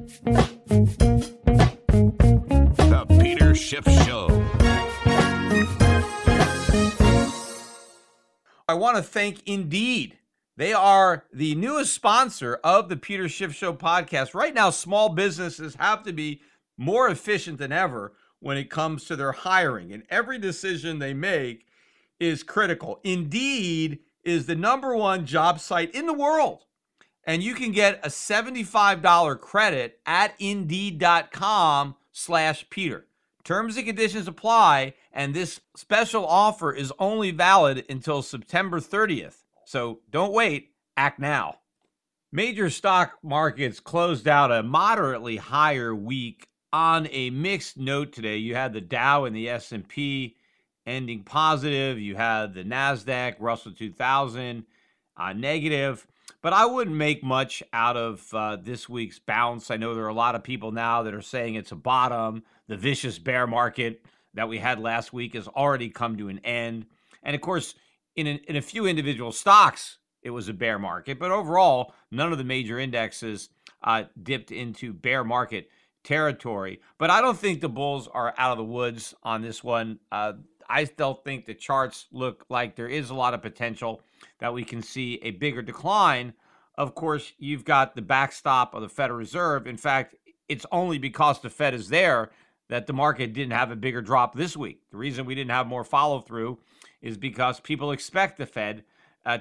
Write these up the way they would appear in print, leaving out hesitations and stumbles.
The Peter Schiff Show. I want to thank Indeed. They are the newest sponsor of the Peter Schiff Show podcast. Right now, small businesses have to be more efficient than ever when it comes to their hiring, and every decision they make is critical. Indeed is the #1 job site in the world, and you can get a $75 credit at Indeed.com/Peter. Terms and conditions apply, and this special offer is only valid until September 30th. So don't wait, act now. Major stock markets closed out a moderately higher week on a mixed note today. You had the Dow and the S&P ending positive. You had the NASDAQ, Russell 2000 negative. But I wouldn't make much out of this week's bounce. I know there are a lot of people now that are saying it's a bottom. The vicious bear market that we had last week has already come to an end. And of course, in a few individual stocks, it was a bear market. But overall, none of the major indexes dipped into bear market territory. But I don't think the bulls are out of the woods on this one. I still think the charts look like there is a lot of potential that we can see a bigger decline. Of course, you've got the backstop of the Federal Reserve. In fact, it's only because the Fed is there that the market didn't have a bigger drop this week. The reason we didn't have more follow-through is because people expect the Fed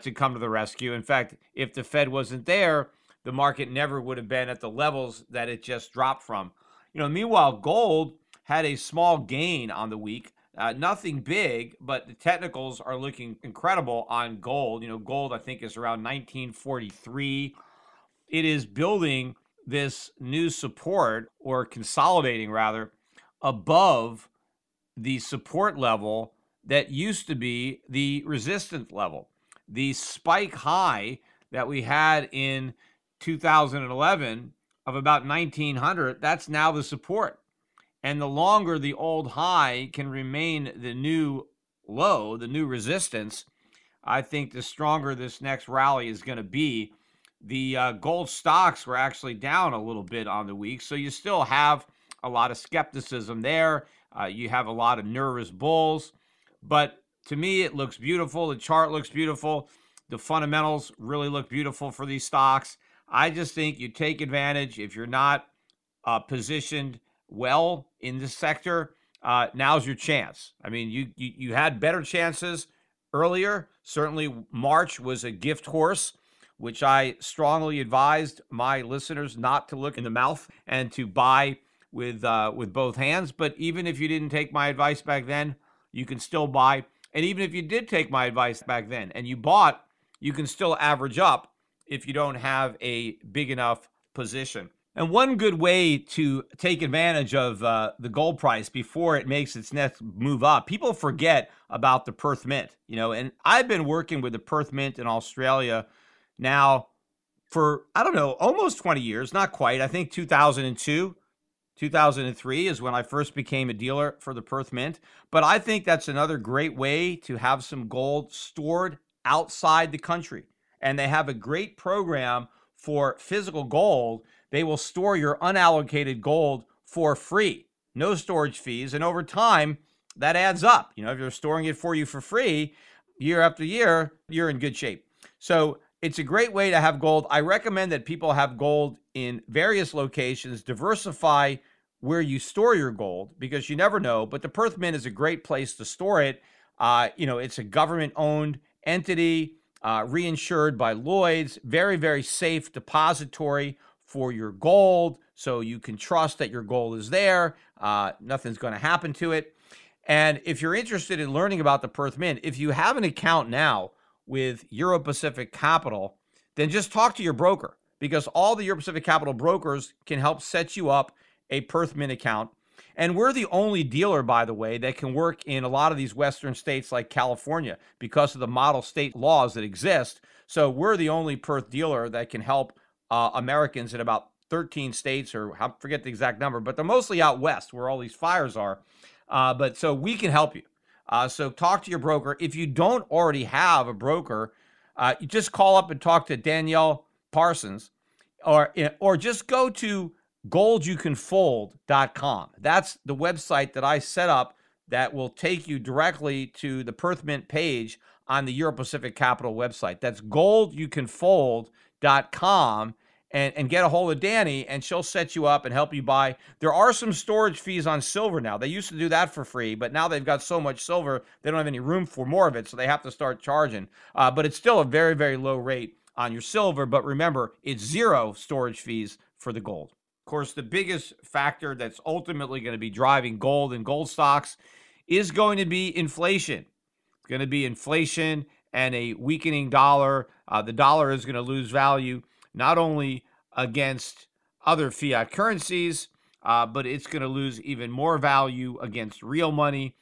to come to the rescue. In fact, if the Fed wasn't there, the market never would have been at the levels that it just dropped from. Meanwhile, gold had a small gain on the week. Nothing big, but the technicals are looking incredible on gold. Gold, I think, is around 1943. It is building this new support, or consolidating rather, above the support level that used to be the resistance level. The spike high that we had in 2011 of about 1900, that's now the support. And the longer the old high can remain the new low, the new resistance, I think the stronger this next rally is going to be. The gold stocks were actually down a little bit on the week, so you still have a lot of skepticism there. You have a lot of nervous bulls. But to me, it looks beautiful. The chart looks beautiful. The fundamentals really look beautiful for these stocks. I just think you take advantage. If you're not positioned well in this sector, now's your chance. I mean, you had better chances earlier. Certainly March was a gift horse, which I strongly advised my listeners not to look in the mouth and to buy with both hands. But even if you didn't take my advice back then, you can still buy. And even if you did take my advice back then and you bought, you can still average up if you don't have a big enough position. And one good way to take advantage of the gold price before it makes its next move up, people forget about the Perth Mint, and I've been working with the Perth Mint in Australia now for, I don't know, almost 20 years, not quite. I think 2002, 2003 is when I first became a dealer for the Perth Mint. But I think that's another great way to have some gold stored outside the country. And they have a great program for physical gold. They will store your unallocated gold for free, no storage fees. And over time, that adds up. If you're storing it for you for free year after year, you're in good shape. So it's a great way to have gold. I recommend that people have gold in various locations, diversify where you store your gold, because you never know. But the Perth Mint is a great place to store it. It's a government-owned entity, reinsured by Lloyd's, very, very safe depository for your gold, so you can trust that your gold is there. Nothing's going to happen to it. And if you're interested in learning about the Perth Mint, if you have an account now with Euro Pacific Capital, then just talk to your broker, because all the Euro Pacific Capital brokers can help set you up a Perth Mint account. And we're the only dealer, by the way, that can work in a lot of these Western states like California because of the model state laws that exist. So we're the only Perth dealer that can help Americans in about 13 states, or I forget the exact number, but they're mostly out west where all these fires are. But so we can help you. So talk to your broker. If you don't already have a broker, you just call up and talk to Danielle Parsons, or just go to goldyoucanfold.com. That's the website that I set up that will take you directly to the Perth Mint page on the Euro Pacific Capital website. That's goldyoucanfold.com, and get a hold of Danny, and she'll set you up and help you buy. There are some storage fees on silver now. They used to do that for free, but now they've got so much silver, they don't have any room for more of it, so they have to start charging. But it's still a very, very low rate on your silver. But remember, it's zero storage fees for the gold. Of course, the biggest factor that's ultimately going to be driving gold and gold stocks is going to be inflation. It's going to be inflation and a weakening dollar. The dollar is going to lose value not only against other fiat currencies, but it's going to lose even more value against real money,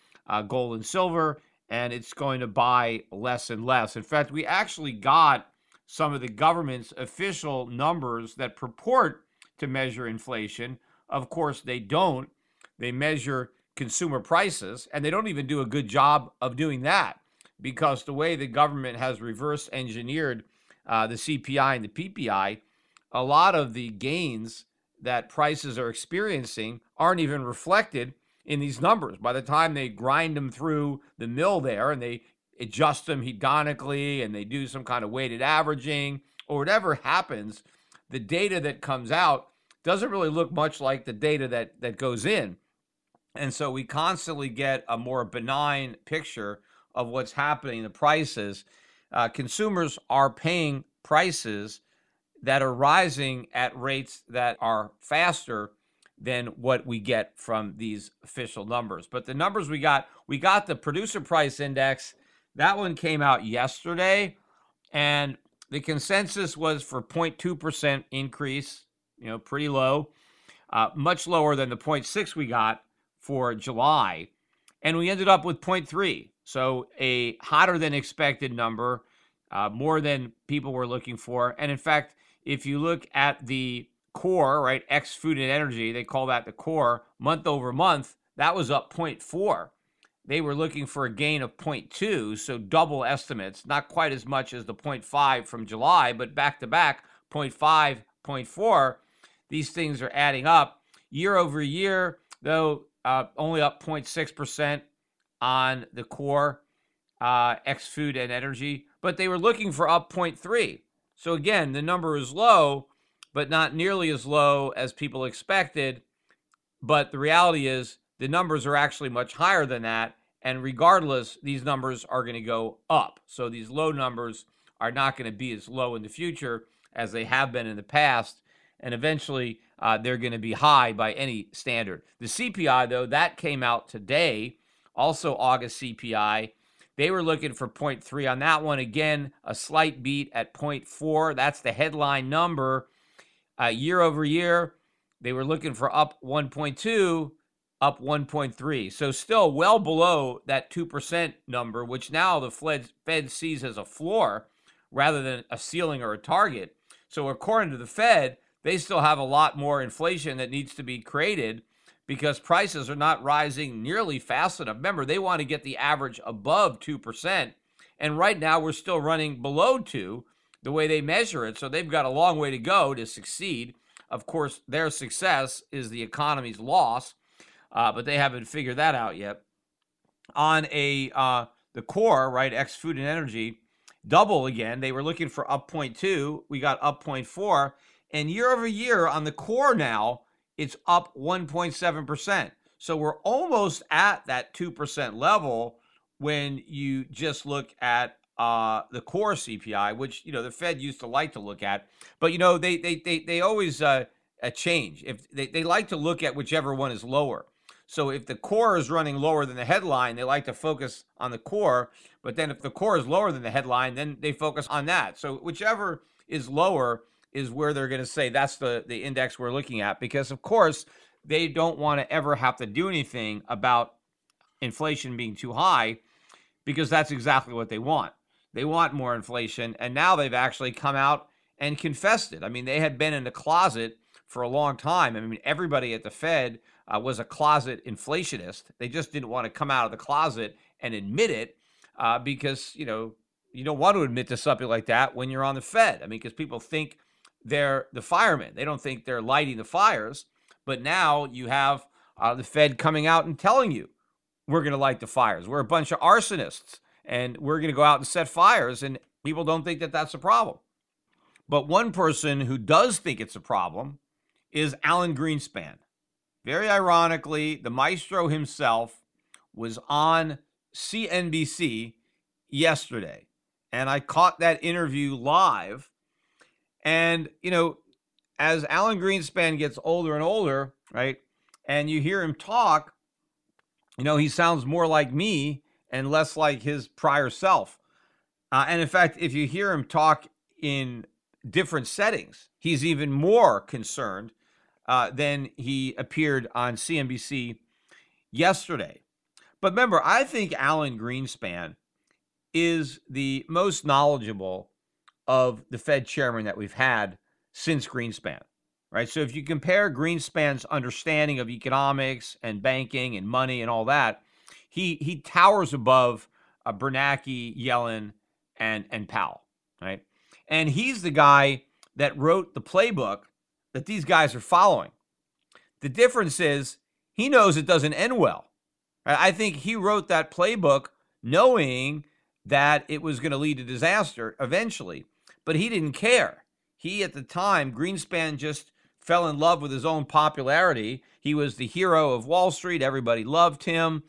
gold and silver, and it's going to buy less and less. In fact, we actually got some of the government's official numbers that purport to measure inflation. Of course, they don't. They measure consumer prices, and they don't even do a good job of doing that, because the way the government has reverse engineered the CPI and the PPI, a lot of the gains that prices are experiencing aren't even reflected in these numbers. By the time they grind them through the mill there and they adjust them hedonically and they do some kind of weighted averaging or whatever happens, the data that comes out doesn't really look much like the data that goes in. And so we constantly get a more benign picture of what's happening in the prices. Consumers are paying prices that are rising at rates that are faster than what we get from these official numbers. But the numbers we got the producer price index. That one came out yesterday, and the consensus was for 0.2% increase, pretty low, much lower than the 0.6 we got for July. And we ended up with 0.3. So a hotter than expected number, more than people were looking for. And in fact, if you look at the core, right, ex food and energy, they call that the core, month over month, that was up 0.4. They were looking for a gain of 0.2, so double estimates, not quite as much as the 0.5 from July, but back to back, 0.5, 0.4. These things are adding up. Year over year, though, only up 0.6% on the core, ex food and energy, but they were looking for up 0.3. So again, the number is low, but not nearly as low as people expected. But the reality is the numbers are actually much higher than that. And regardless, these numbers are going to go up. So these low numbers are not going to be as low in the future as they have been in the past. And eventually, they're going to be high by any standard. The CPI, though, that came out today, also August CPI. They were looking for 0.3 on that one. Again, a slight beat at 0.4. That's the headline number. Year over year, they were looking for up 1.2, up 1.3. So still well below that 2% number, which now the Fed sees as a floor rather than a ceiling or a target. So according to the Fed, they still have a lot more inflation that needs to be created because prices are not rising nearly fast enough. Remember, they want to get the average above 2%. And right now we're still running below 2 the way they measure it. So they've got a long way to go to succeed. Of course, their success is the economy's loss, but they haven't figured that out yet. On the core, right, ex food and energy, double again. They were looking for up 0.2. We got up 0.4. And year over year on the core now, it's up 1.7%. So we're almost at that 2% level when you just look at the core CPI, which the Fed used to like to look at. But they always change. If they like to look at whichever one is lower. So if the core is running lower than the headline, they like to focus on the core. But then if the core is lower than the headline, then they focus on that. So whichever is lower is where they're going to say that's the index we're looking at, because of course they don't want to ever have to do anything about inflation being too high, because that's exactly what they want. They want more inflation, and now they've actually come out and confessed it. I mean, they had been in the closet for a long time. I mean, everybody at the Fed was a closet inflationist. They just didn't want to come out of the closet and admit it because, you don't want to admit to something like that when you're on the Fed. I mean, because people think they're the firemen. They don't think they're lighting the fires. But now you have the Fed coming out and telling you, we're going to light the fires. We're a bunch of arsonists, and we're going to go out and set fires, and people don't think that that's a problem. But one person who does think it's a problem is Alan Greenspan. Very ironically, the maestro himself was on CNBC yesterday, and I caught that interview live. And, as Alan Greenspan gets older and older, right, and you hear him talk, he sounds more like me and less like his prior self. And in fact, if you hear him talk in different settings, he's even more concerned than he appeared on CNBC yesterday. But remember, I think Alan Greenspan is the most knowledgeable of the Fed chairman that we've had since Greenspan, right? So if you compare Greenspan's understanding of economics and banking and money and all that, he towers above Bernanke, Yellen, and Powell, right? And he's the guy that wrote the playbook that these guys are following. The difference is he knows it doesn't end well. I think he wrote that playbook knowing that it was going to lead to disaster eventually, but he didn't care. He, at the time, Greenspan just fell in love with his own popularity. He was the hero of Wall Street. Everybody loved him.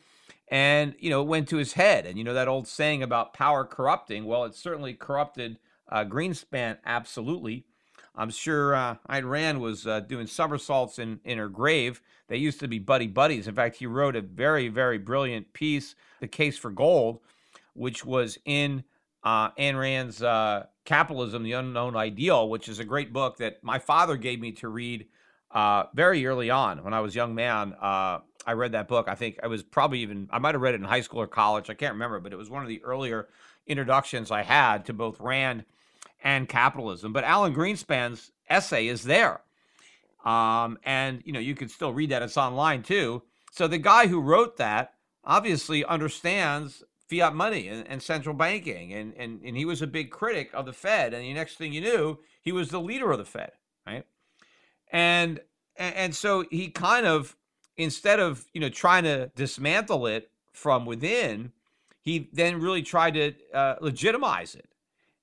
And, it went to his head. And, that old saying about power corrupting, well, it certainly corrupted Greenspan, absolutely. I'm sure Ayn Rand was doing somersaults in her grave. They used to be buddies. In fact, he wrote a very, very brilliant piece, The Case for Gold, which was in Ayn Rand's Capitalism, the Unknown Ideal, which is a great book that my father gave me to read very early on when I was a young man. I read that book. I think I was I might have read it in high school or college. I can't remember, but it was one of the earlier introductions I had to both Rand and capitalism. But Alan Greenspan's essay is there. And, you can still read that. It's online too. So the guy who wrote that obviously understands fiat money and central banking. And he was a big critic of the Fed. And the next thing you knew, he was the leader of the Fed, right? And so he kind of, instead of, trying to dismantle it from within, he then really tried to legitimize it.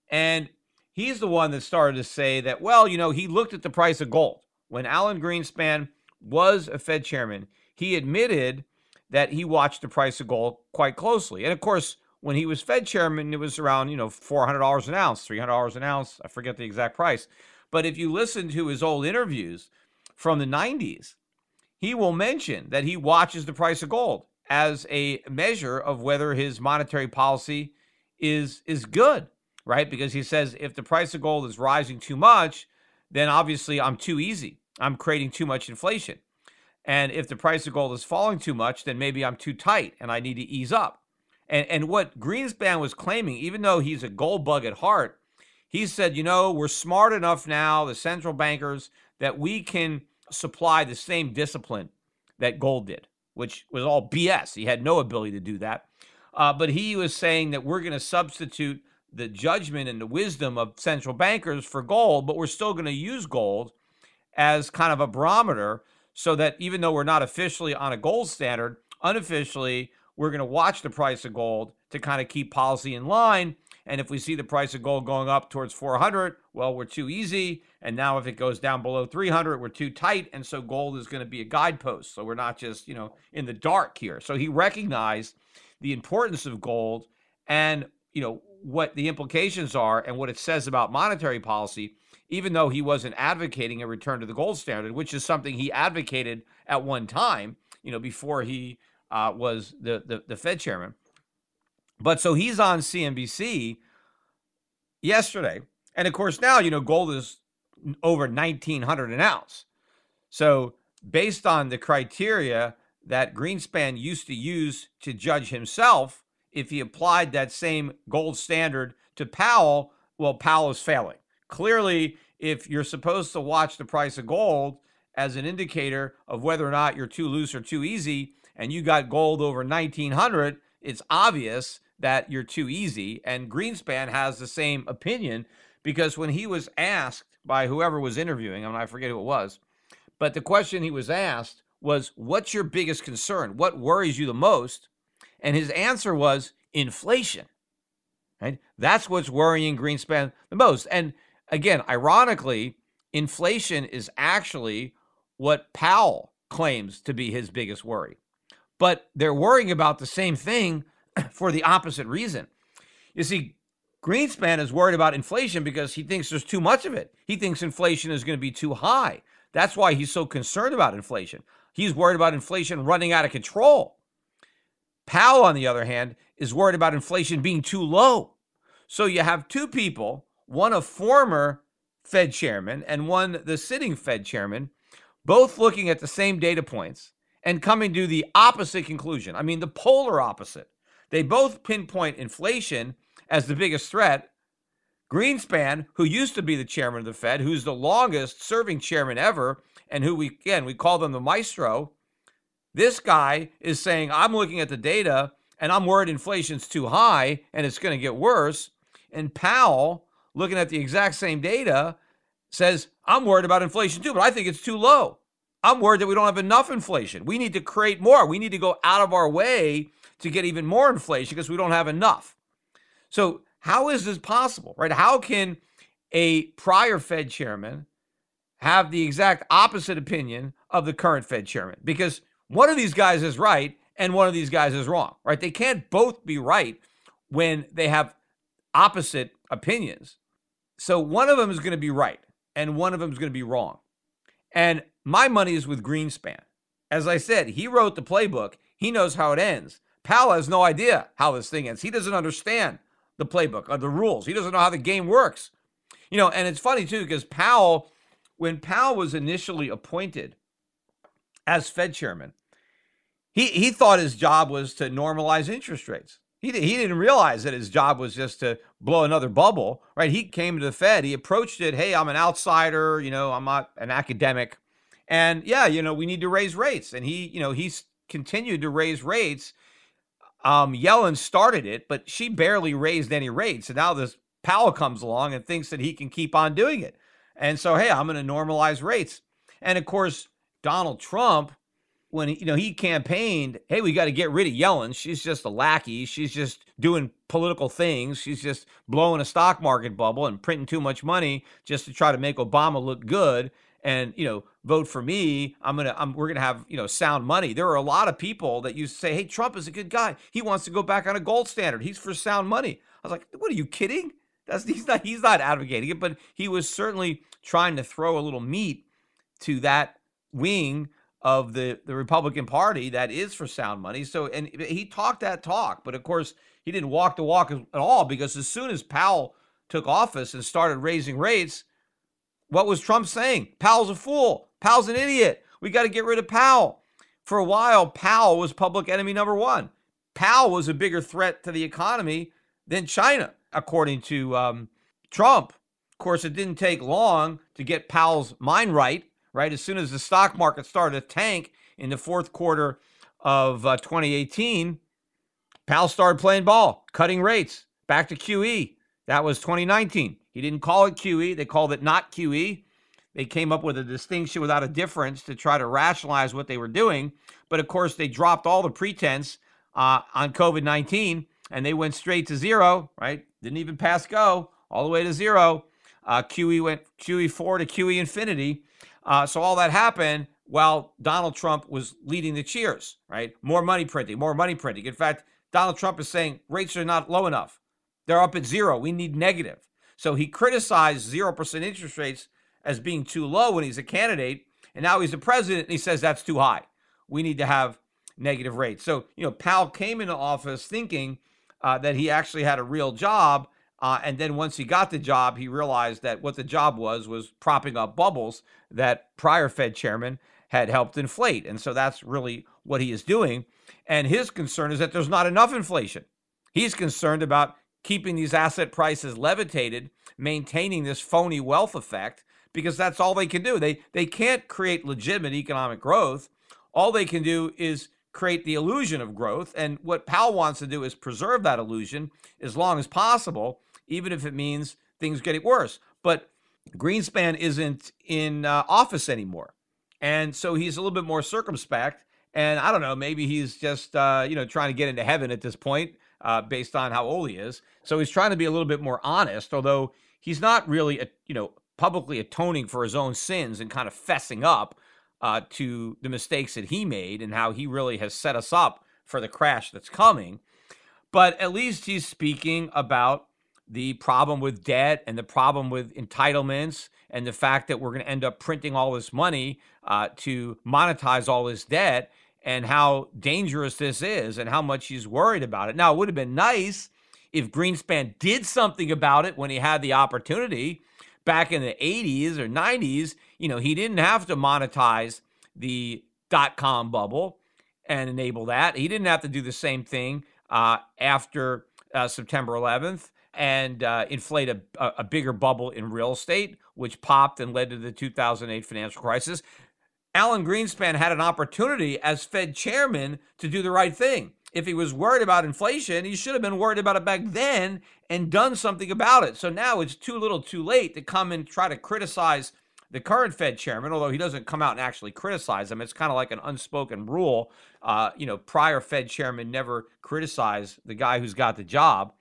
And he's the one that started to say that, well, he looked at the price of gold. When Alan Greenspan was a Fed chairman, he admitted that he watched the price of gold quite closely. And of course, when he was Fed chairman, it was around, $400 an ounce, $300 an ounce. I forget the exact price. But if you listen to his old interviews from the 90s, he will mention that he watches the price of gold as a measure of whether his monetary policy is good, right? Because he says if the price of gold is rising too much, then obviously I'm too easy. I'm creating too much inflation. And if the price of gold is falling too much, then maybe I'm too tight and I need to ease up. And what Greenspan was claiming, even though he's a gold bug at heart, he said, we're smart enough now, the central bankers, that we can supply the same discipline that gold did, which was all BS. He had no ability to do that. But he was saying that we're going to substitute the judgment and the wisdom of central bankers for gold, but we're still going to use gold as kind of a barometer so that even though we're not officially on a gold standard, unofficially, we're going to watch the price of gold to kind of keep policy in line. And if we see the price of gold going up towards 400, well, we're too easy. And now if it goes down below 300, we're too tight. And so gold is going to be a guidepost. So we're not just, in the dark here. So he recognized the importance of gold and, what the implications are and what it says about monetary policy, even though he wasn't advocating a return to the gold standard, which is something he advocated at one time, before he was the Fed chairman. But so he's on CNBC yesterday. And of course, now, gold is over 1,900 an ounce. So based on the criteria that Greenspan used to use to judge himself, if he applied that same gold standard to Powell, well, Powell is failing. Clearly, if you're supposed to watch the price of gold as an indicator of whether or not you're too loose or too easy, and you got gold over 1,900, it's obvious that you're too easy. And Greenspan has the same opinion because when he was asked by whoever was interviewing him, I forget who it was, But the question he was asked was, what's your biggest concern? What worries you the most? And his answer was inflation. Right? That's what's worrying Greenspan the most. And again, ironically, inflation is actually what Powell claims to be his biggest worry. But they're worrying about the same thing for the opposite reason. You see, Greenspan is worried about inflation because he thinks there's too much of it. He thinks inflation is going to be too high. That's why he's so concerned about inflation. He's worried about inflation running out of control. Powell, on the other hand, is worried about inflation being too low. So you have two people, one a former Fed chairman and one the sitting Fed chairman, both looking at the same data points and coming to the opposite conclusion. I mean, the polar opposite. They both pinpoint inflation as the biggest threat. Greenspan, who used to be the chairman of the Fed, who's the longest serving chairman ever, and who we call them the maestro, this guy is saying, I'm looking at the data and I'm worried inflation's too high and it's going to get worse. And Powell, looking at the exact same data, says, I'm worried about inflation too, but I think it's too low. I'm worried that we don't have enough inflation. We need to create more. We need to go out of our way to get even more inflation because we don't have enough. So how is this possible, right? How can a prior Fed chairman have the exact opposite opinion of the current Fed chairman? Because one of these guys is right and one of these guys is wrong, right? They can't both be right when they have opposite opinions. So one of them is going to be right and one of them is going to be wrong. And my money is with Greenspan. As I said, he wrote the playbook. He knows how it ends. Powell has no idea how this thing ends. He doesn't understand the playbook or the rules. He doesn't know how the game works. And it's funny too, because when Powell was initially appointed as Fed chairman, he thought his job was to normalize interest rates. He didn't realize that his job was just to blow another bubble, right? He came to the Fed. He approached it. Hey, I'm an outsider. I'm not an academic. And we need to raise rates. And he's continued to raise rates. Yellen started it, but she barely raised any rates. And now this Powell comes along and thinks that he can keep on doing it. And so, hey, I'm going to normalize rates. And of course, Donald Trump, when he campaigned, hey, we got to get rid of Yellen. She's just a lackey. She's just doing political things. She's just blowing a stock market bubble and printing too much money just to try to make Obama look good. And vote for me. We're gonna have sound money. There are a lot of people that used to say, hey, Trump is a good guy. He wants to go back on a gold standard. He's for sound money. I was like, what are you kidding? He's not advocating it, but he was certainly trying to throw a little meat to that wing of the Republican Party that is for sound money. So, and he talked that talk, but of course he didn't walk the walk at all, because as soon as Powell took office and started raising rates, what was Trump saying? Powell's a fool. Powell's an idiot. We got to get rid of Powell. For a while, Powell was public enemy number one. Powell was a bigger threat to the economy than China, according to Trump. Of course, it didn't take long to get Powell's mind right? As soon as the stock market started to tank in the fourth quarter of 2018, Powell started playing ball, cutting rates, back to QE. That was 2019. He didn't call it QE. They called it not QE. They came up with a distinction without a difference to try to rationalize what they were doing. But of course, they dropped all the pretense on COVID-19 and they went straight to zero, right? Didn't even pass go, all the way to zero. QE went QE4 to QE infinity. So all that happened while Donald Trump was leading the cheers, right? More money printing, more money printing. In fact, Donald Trump is saying rates are not low enough. They're up at zero. We need negative. So he criticized 0% interest rates as being too low when he's a candidate. And now he's the president and he says that's too high. We need to have negative rates. So, Powell came into office thinking that he actually had a real job. And then once he got the job, he realized that what the job was propping up bubbles that prior Fed chairman had helped inflate. And so that's really what he is doing. And his concern is that there's not enough inflation. He's concerned about keeping these asset prices levitated, maintaining this phony wealth effect, because that's all they can do. They can't create legitimate economic growth. All they can do is create the illusion of growth. And what Powell wants to do is preserve that illusion as long as possible, even if it means things getting worse. But Greenspan isn't in office anymore. And so he's a little bit more circumspect. And I don't know, maybe he's just, trying to get into heaven at this point, based on how old he is. So he's trying to be a little bit more honest, although he's not really, publicly atoning for his own sins and kind of fessing up to the mistakes that he made and how he really has set us up for the crash that's coming. But at least he's speaking about the problem with debt and the problem with entitlements and the fact that we're going to end up printing all this money to monetize all this debt and how dangerous this is and how much he's worried about it. Now, it would have been nice if Greenspan did something about it when he had the opportunity back in the 80s or 90s. He didn't have to monetize the dot-com bubble and enable that. He didn't have to do the same thing after September 11th and inflate a bigger bubble in real estate, which popped and led to the 2008 financial crisis. Alan Greenspan had an opportunity as Fed chairman to do the right thing. If he was worried about inflation, he should have been worried about it back then and done something about it. So now it's too little too late to come and try to criticize the current Fed chairman, although he doesn't come out and actually criticize him. It's kind of like an unspoken rule. Prior Fed chairman never criticized the guy who's got the job.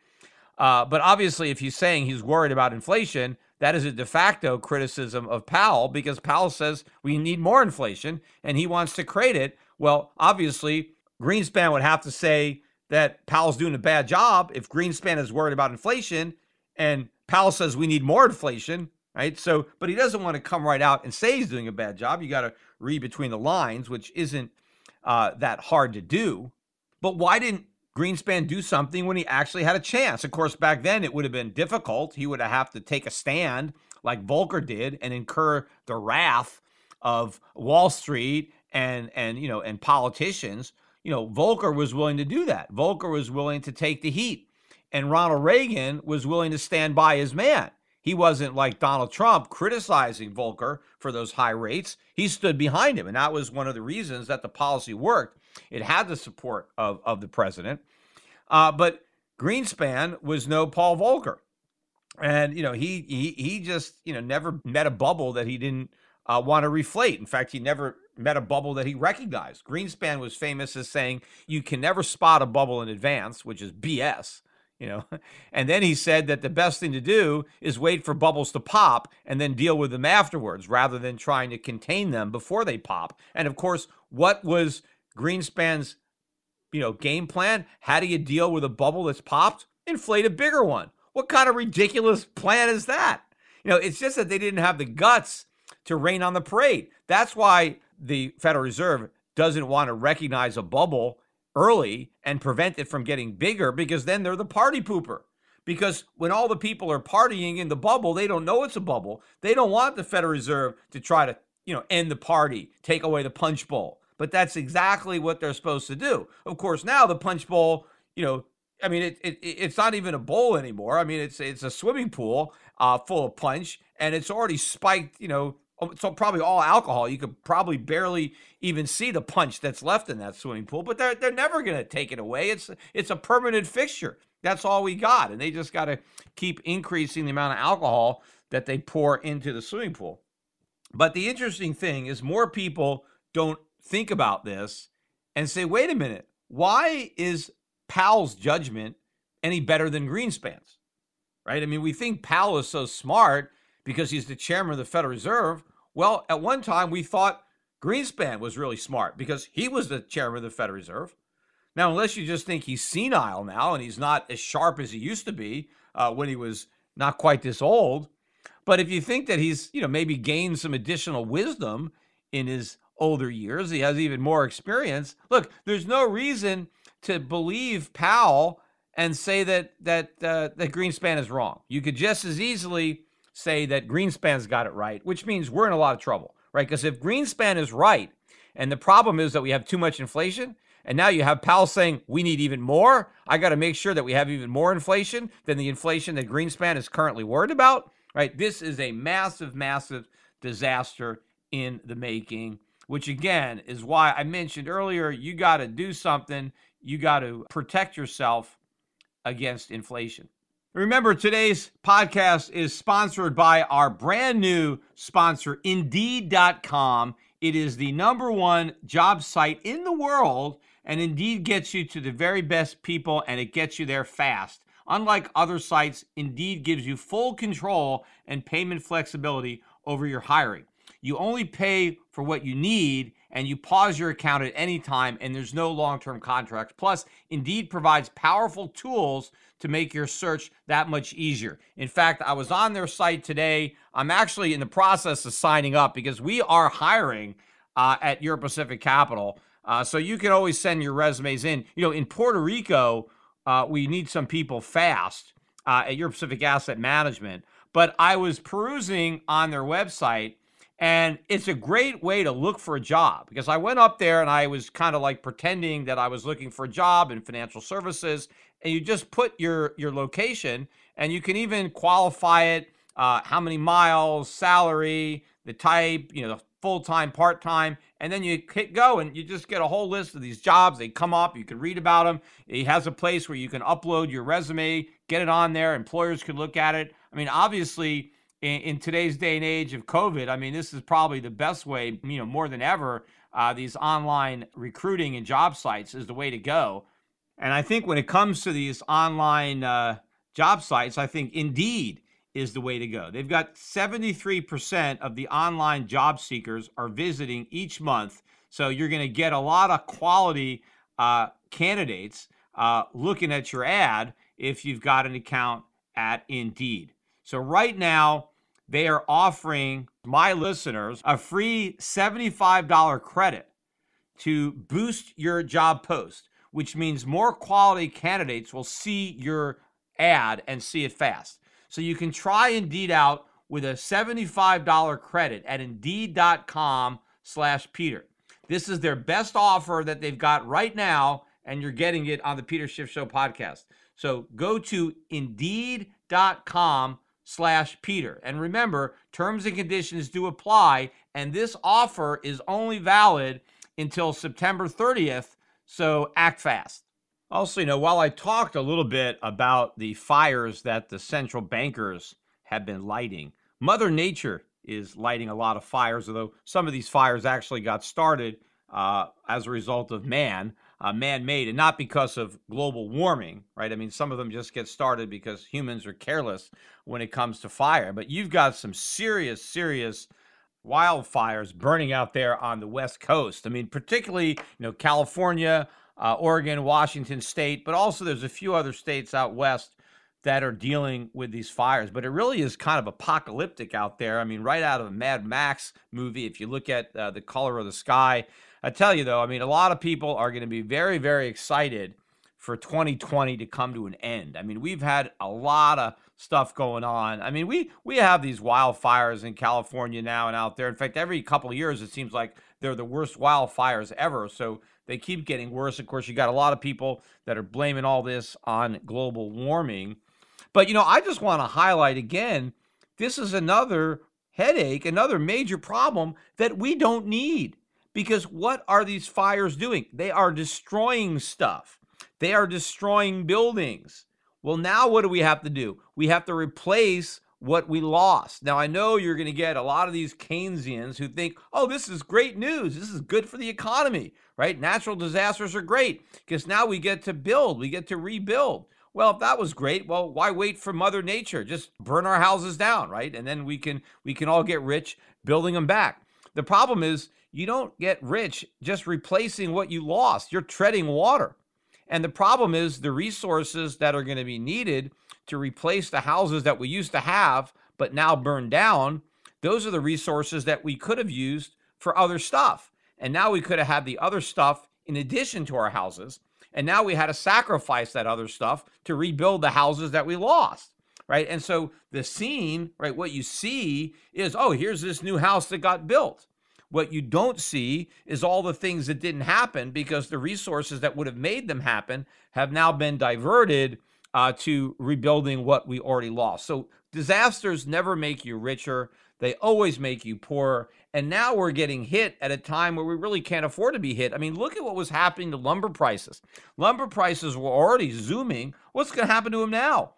But obviously, if he's saying he's worried about inflation, that is a de facto criticism of Powell, because Powell says we need more inflation and he wants to create it. Well, obviously, Greenspan would have to say that Powell's doing a bad job if Greenspan is worried about inflation and Powell says we need more inflation, right? So, but he doesn't want to come right out and say he's doing a bad job. You got to read between the lines, which isn't that hard to do. But why didn't Greenspan do something when he actually had a chance? Of course, back then it would have been difficult. He would have to take a stand like Volcker did and incur the wrath of Wall Street and politicians. Volcker was willing to do that. Volcker was willing to take the heat, and Ronald Reagan was willing to stand by his man. He wasn't like Donald Trump criticizing Volcker for those high rates. He stood behind him, and that was one of the reasons that the policy worked. It had the support of the president. But Greenspan was no Paul Volcker. And, he just, never met a bubble that he didn't want to reflate. In fact, he never met a bubble that he recognized. Greenspan was famous as saying, you can never spot a bubble in advance, which is BS. And then he said that the best thing to do is wait for bubbles to pop and then deal with them afterwards rather than trying to contain them before they pop. And of course, what was Greenspan's, game plan? How do you deal with a bubble that's popped? Inflate a bigger one. What kind of ridiculous plan is that? It's just that they didn't have the guts to rain on the parade. That's why the Federal Reserve doesn't want to recognize a bubble early and prevent it from getting bigger, because then they're the party pooper. Because when all the people are partying in the bubble, they don't know it's a bubble. They don't want the Federal Reserve to try to, end the party, take away the punch bowl. But that's exactly what they're supposed to do. Of course, now the punch bowl, it's not even a bowl anymore. I mean, it's a swimming pool full of punch, and it's already spiked, it's probably all alcohol. You could probably barely even see the punch that's left in that swimming pool, but they're never going to take it away. It's a permanent fixture. That's all we got, and they just got to keep increasing the amount of alcohol that they pour into the swimming pool. But the interesting thing is more people don't think about this and say, wait a minute, why is Powell's judgment any better than Greenspan's? Right? I mean, we think Powell is so smart because he's the chairman of the Federal Reserve. Well, at one time, we thought Greenspan was really smart because he was the chairman of the Federal Reserve. Now, unless you just think he's senile now and he's not as sharp as he used to be when he was not quite this old. But if you think that he's, maybe gained some additional wisdom in his older years, he has even more experience. Look, there's no reason to believe Powell and say that Greenspan is wrong. You could just as easily say that Greenspan's got it right, which means we're in a lot of trouble, right? Because if Greenspan is right, and the problem is that we have too much inflation, and now you have Powell saying we need even more, I got to make sure that we have even more inflation than the inflation that Greenspan is currently worried about, right? This is a massive, massive disaster in the making, which again is why I mentioned earlier, you got to do something. You got to protect yourself against inflation. Remember, today's podcast is sponsored by our brand new sponsor, Indeed.com. It is the #1 job site in the world, and Indeed gets you to the very best people, and it gets you there fast. Unlike other sites, Indeed gives you full control and payment flexibility over your hiring. You only pay for what you need, and you pause your account at any time, and there's no long-term contracts. Plus, Indeed provides powerful tools to make your search that much easier. In fact, I was on their site today. I'm actually in the process of signing up because we are hiring at Euro Pacific Capital. So you can always send your resumes in. In Puerto Rico, we need some people fast at Euro Pacific Asset Management. But I was perusing on their website, and it's a great way to look for a job, because I went up there and I was kind of like pretending that I was looking for a job in financial services, and you just put your location, and you can even qualify it, how many miles, salary, the type, full-time, part-time, and then you hit go, and you just get a whole list of these jobs. They come up, you can read about them. He has a place where you can upload your resume, get it on there, employers can look at it. I mean, obviously, in today's day and age of COVID, this is probably the best way, more than ever. These online recruiting and job sites is the way to go. And I think when it comes to these online job sites, I think Indeed is the way to go. They've got 73% of the online job seekers are visiting each month. So you're going to get a lot of quality candidates looking at your ad if you've got an account at Indeed. So right now, they are offering my listeners a free $75 credit to boost your job post, which means more quality candidates will see your ad and see it fast. So you can try Indeed out with a $75 credit at Indeed.com/Peter. This is their best offer that they've got right now, and you're getting it on the Peter Schiff Show podcast. So go to Indeed.com/Peter. And remember, terms and conditions do apply, and this offer is only valid until September 30th, so act fast. Also, while I talked a little bit about the fires that the central bankers have been lighting, Mother Nature is lighting a lot of fires, although some of these fires actually got started as a result of man-made, and not because of global warming, right? Some of them just get started because humans are careless when it comes to fire. But you've got some serious wildfires burning out there on the West Coast. Particularly, California, Oregon, Washington State, but also there's a few other states out west that are dealing with these fires. But it really is kind of apocalyptic out there. Right out of a Mad Max movie, if you look at The Color of the Sky. I tell you, though, a lot of people are going to be very, very excited for 2020 to come to an end. We've had a lot of stuff going on. We have these wildfires in California now and out there. In fact, every couple of years, it seems like they're the worst wildfires ever. So they keep getting worse. Of course, you got a lot of people that are blaming all this on global warming. But, I just want to highlight again, this is another headache, another major problem that we don't need. Because what are these fires doing? They are destroying stuff. They are destroying buildings. Well, now what do we have to do? We have to replace what we lost. Now, I know you're going to get a lot of these Keynesians who think, oh, this is great news. This is good for the economy, right? Natural disasters are great because now we get to build. We get to rebuild. Well, if that was great, well, why wait for Mother Nature? Just burn our houses down, right? And then we can all get rich building them back. The problem is you don't get rich just replacing what you lost. You're treading water. And the problem is the resources that are going to be needed to replace the houses that we used to have but now burned down, those are the resources that we could have used for other stuff. And now we could have had the other stuff in addition to our houses. And now we had to sacrifice that other stuff to rebuild the houses that we lost, right? And so the scene, right, what you see is, oh, here's this new house that got built. What you don't see is all the things that didn't happen because the resources that would have made them happen have now been diverted to rebuilding what we already lost. So disasters never make you richer. They always make you poorer. And now we're getting hit at a time where we really can't afford to be hit. Look at what was happening to lumber prices. Lumber prices were already zooming. What's going to happen to them now?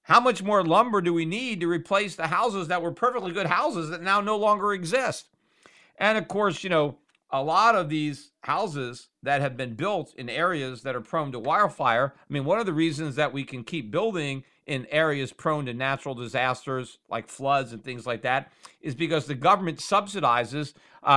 How much more lumber do we need to replace the houses that were perfectly good houses that now no longer exist? And of course, a lot of these houses that have been built in areas that are prone to wildfire. I mean, one of the reasons that we can keep building in areas prone to natural disasters like floods and things like that is because the government subsidizes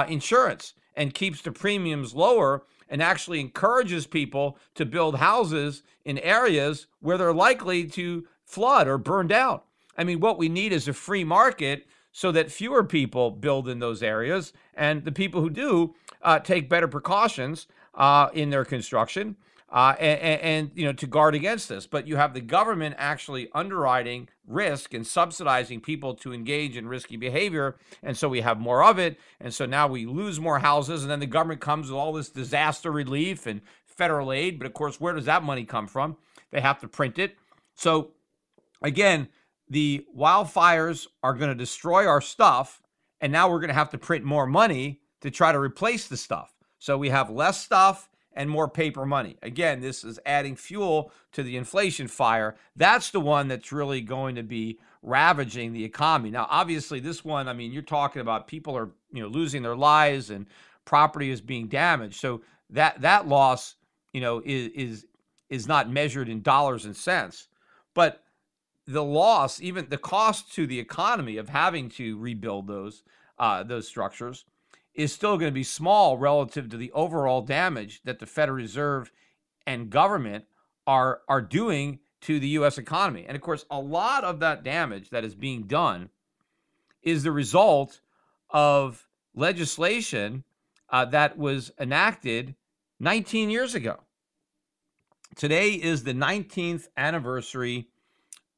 insurance and keeps the premiums lower and actually encourages people to build houses in areas where they're likely to flood or burn down. I mean, what we need is a free market so that fewer people build in those areas, and the people who do take better precautions in their construction and to guard against this. But you have the government actually underwriting risk and subsidizing people to engage in risky behavior, and so we have more of it, and so now we lose more houses, and then the government comes with all this disaster relief and federal aid. But of course, where does that money come from? They have to print it. So again, the wildfires are going to destroy our stuff, and now we're going to have to print more money to try to replace the stuff. So we have less stuff and more paper money. Again, this is adding fuel to the inflation fire. That's the one that's really going to be ravaging the economy. Now, obviously, this one, I mean, you're talking about people are, losing their lives and property is being damaged. So that loss, is not measured in dollars and cents, but the loss, even the cost to the economy of having to rebuild those structures, is still going to be small relative to the overall damage that the Federal Reserve and government are doing to the U.S. economy. And of course, a lot of that damage that is being done is the result of legislation that was enacted 19 years ago. Today is the 19th anniversary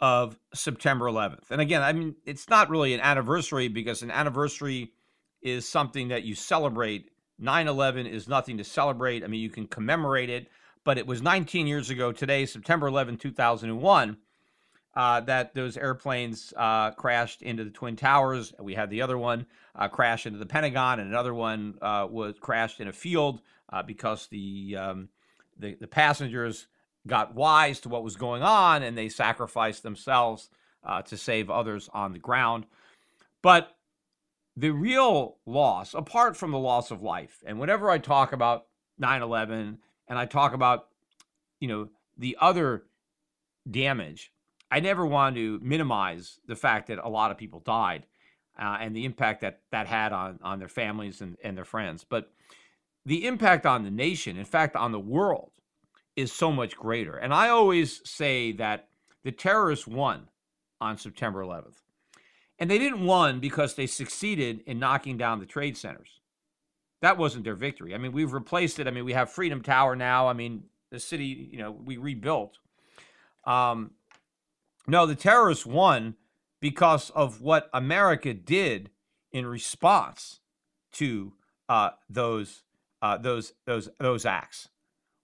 of September 11th. And again, I mean, it's not really an anniversary because an anniversary is something that you celebrate. 9/11 is nothing to celebrate. I mean, you can commemorate it, but it was 19 years ago today, September 11, 2001, that those airplanes crashed into the Twin Towers. We had the other one crash into the Pentagon, and another one was crashed in a field because the passengers got wise to what was going on, and they sacrificed themselves to save others on the ground. But the real loss, apart from the loss of life, and whenever I talk about 9/11 and I talk about, the other damage, I never want to minimize the fact that a lot of people died and the impact that had on their families and their friends. But the impact on the nation, in fact, on the world, is so much greater. And I always say that the terrorists won on September 11th. And they didn't win because they succeeded in knocking down the trade centers. That wasn't their victory. I mean, we've replaced it. I mean, we have Freedom Tower now. I mean, the city, we rebuilt. No, the terrorists won because of what America did in response to those acts.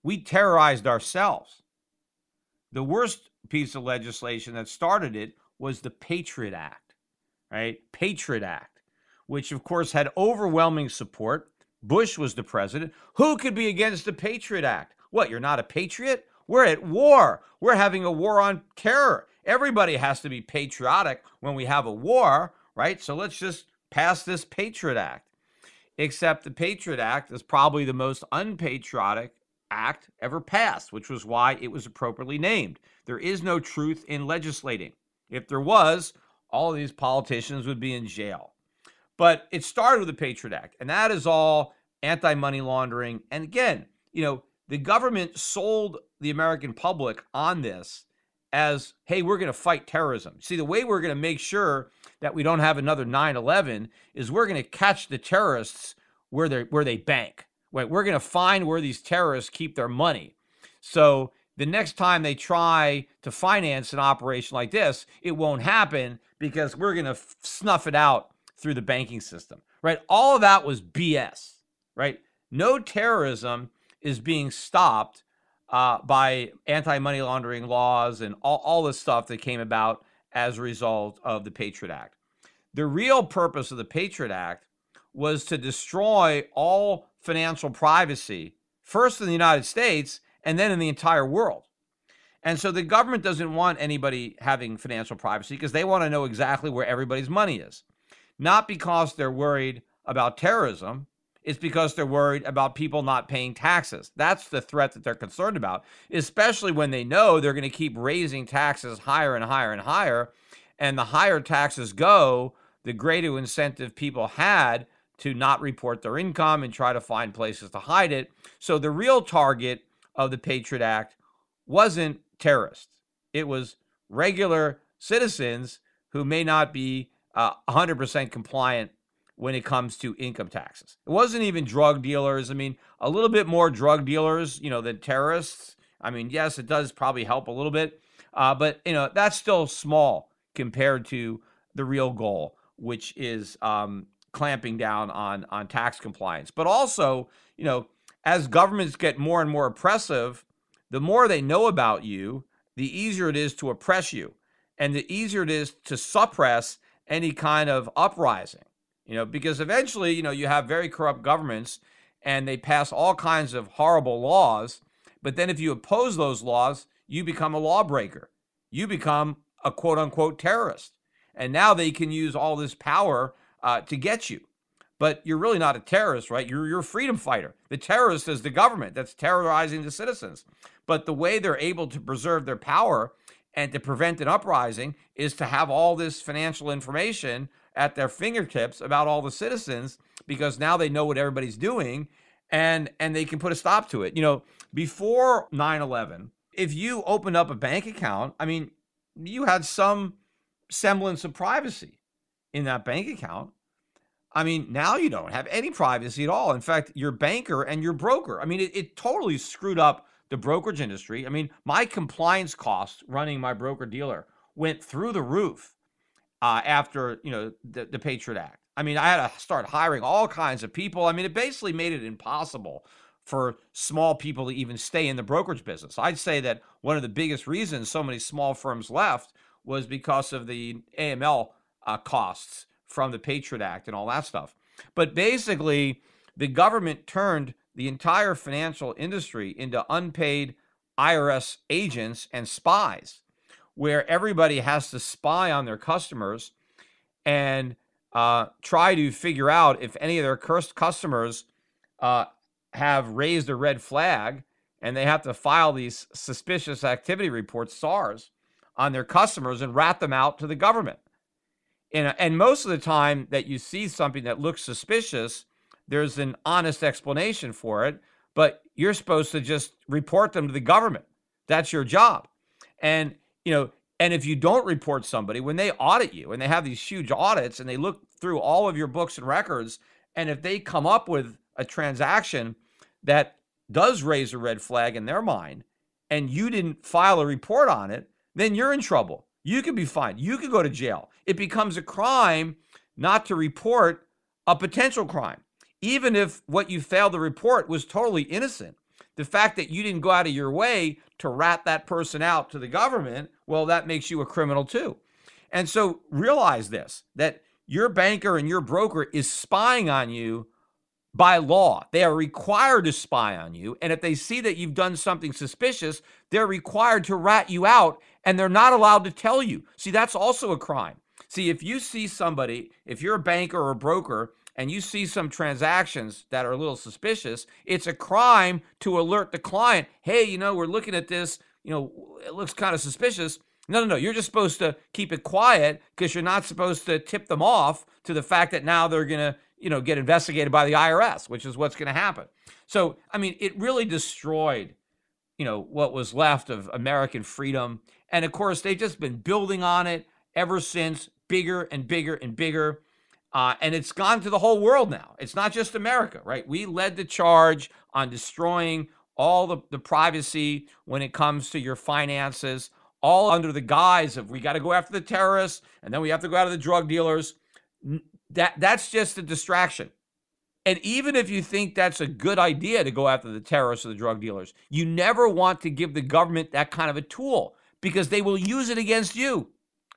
We terrorized ourselves. The worst piece of legislation that started it was the Patriot Act, right? Patriot Act, which of course had overwhelming support. Bush was the president. Who could be against the Patriot Act? What, you're not a patriot? We're at war. We're having a war on terror. Everybody has to be patriotic when we have a war, right? So let's just pass this Patriot Act. Except the Patriot Act is probably the most unpatriotic act ever passed, which was why it was appropriately named. There is no truth in legislating. If there was, all of these politicians would be in jail. But it started with the Patriot Act, and that is all anti-money laundering. And again, the government sold the American public on this as, hey, we're going to fight terrorism. See, the way we're going to make sure that we don't have another 9/11 is we're going to catch the terrorists where they bank. Right? We're going to find where these terrorists keep their money. So the next time they try to finance an operation like this, it won't happen because we're going to snuff it out through the banking system, right? All of that was BS, right? No terrorism is being stopped by anti-money laundering laws and all this stuff that came about as a result of the Patriot Act. The real purpose of the Patriot Act was to destroy all financial privacy, first in the United States and then in the entire world. And so the government doesn't want anybody having financial privacy because they want to know exactly where everybody's money is. Not because they're worried about terrorism, it's because they're worried about people not paying taxes. That's the threat that they're concerned about, especially when they know they're going to keep raising taxes higher and higher and higher. And the higher taxes go, the greater incentive people had to not report their income and try to find places to hide it. So the real target of the Patriot Act wasn't terrorists. It was regular citizens who may not be 100% compliant when it comes to income taxes. It wasn't even drug dealers. I mean, a little bit more drug dealers, than terrorists. I mean, yes, it does probably help a little bit, but that's still small compared to the real goal, which is clamping down on tax compliance. But also, as governments get more and more oppressive, the more they know about you, the easier it is to oppress you, and the easier it is to suppress any kind of uprising. Because eventually, you have very corrupt governments and they pass all kinds of horrible laws. But then if you oppose those laws, you become a lawbreaker. You become a quote unquote terrorist. And now they can use all this power to get you. But you're really not a terrorist, right? You're a freedom fighter. The terrorist is the government that's terrorizing the citizens. But the way they're able to preserve their power and to prevent an uprising is to have all this financial information at their fingertips about all the citizens, because now they know what everybody's doing and they can put a stop to it. Before 9/11, if you opened up a bank account, I mean, you had some semblance of privacy in that bank account. I mean, now you don't have any privacy at all. In fact, your banker and your broker, I mean, it totally screwed up the brokerage industry. I mean, my compliance costs running my broker dealer went through the roof after the Patriot Act. I mean, I had to start hiring all kinds of people. I mean, it basically made it impossible for small people to even stay in the brokerage business. I'd say that one of the biggest reasons so many small firms left was because of the AML costs from the Patriot Act and all that stuff. But basically, the government turned the entire financial industry into unpaid IRS agents and spies, where everybody has to spy on their customers and try to figure out if any of their customers have raised a red flag, and they have to file these suspicious activity reports, SARS, on their customers and rat them out to the government. And most of the time that you see something that looks suspicious, there's an honest explanation for it, but you're supposed to just report them to the government. That's your job. And if you don't report somebody, when they audit you, and they have these huge audits and they look through all of your books and records, and if they come up with a transaction that does raise a red flag in their mind, and you didn't file a report on it, then you're in trouble. You could be fined. You could go to jail. It becomes a crime not to report a potential crime, even if what you failed to report was totally innocent. The fact that you didn't go out of your way to rat that person out to the government, well, that makes you a criminal too. And so realize this, that your banker and your broker is spying on you by law. They are required to spy on you. And if they see that you've done something suspicious, they're required to rat you out, and they're not allowed to tell you. See, that's also a crime. See, if you see somebody, if you're a banker or a broker, and you see some transactions that are a little suspicious, it's a crime to alert the client, hey, we're looking at this, it looks kind of suspicious. No, you're just supposed to keep it quiet, because you're not supposed to tip them off to the fact that now they're going to, get investigated by the IRS, which is what's going to happen. So, I mean, it really destroyed, what was left of American freedom. And of course, they've just been building on it ever since, bigger and bigger and bigger. And it's gone to the whole world now. It's not just America, right? We led the charge on destroying all the privacy when it comes to your finances, all under the guise of we got to go after the terrorists, and then we have to go after the drug dealers. That's just a distraction. And even if you think that's a good idea to go after the terrorists or the drug dealers, you never want to give the government that kind of a tool, because they will use it against you.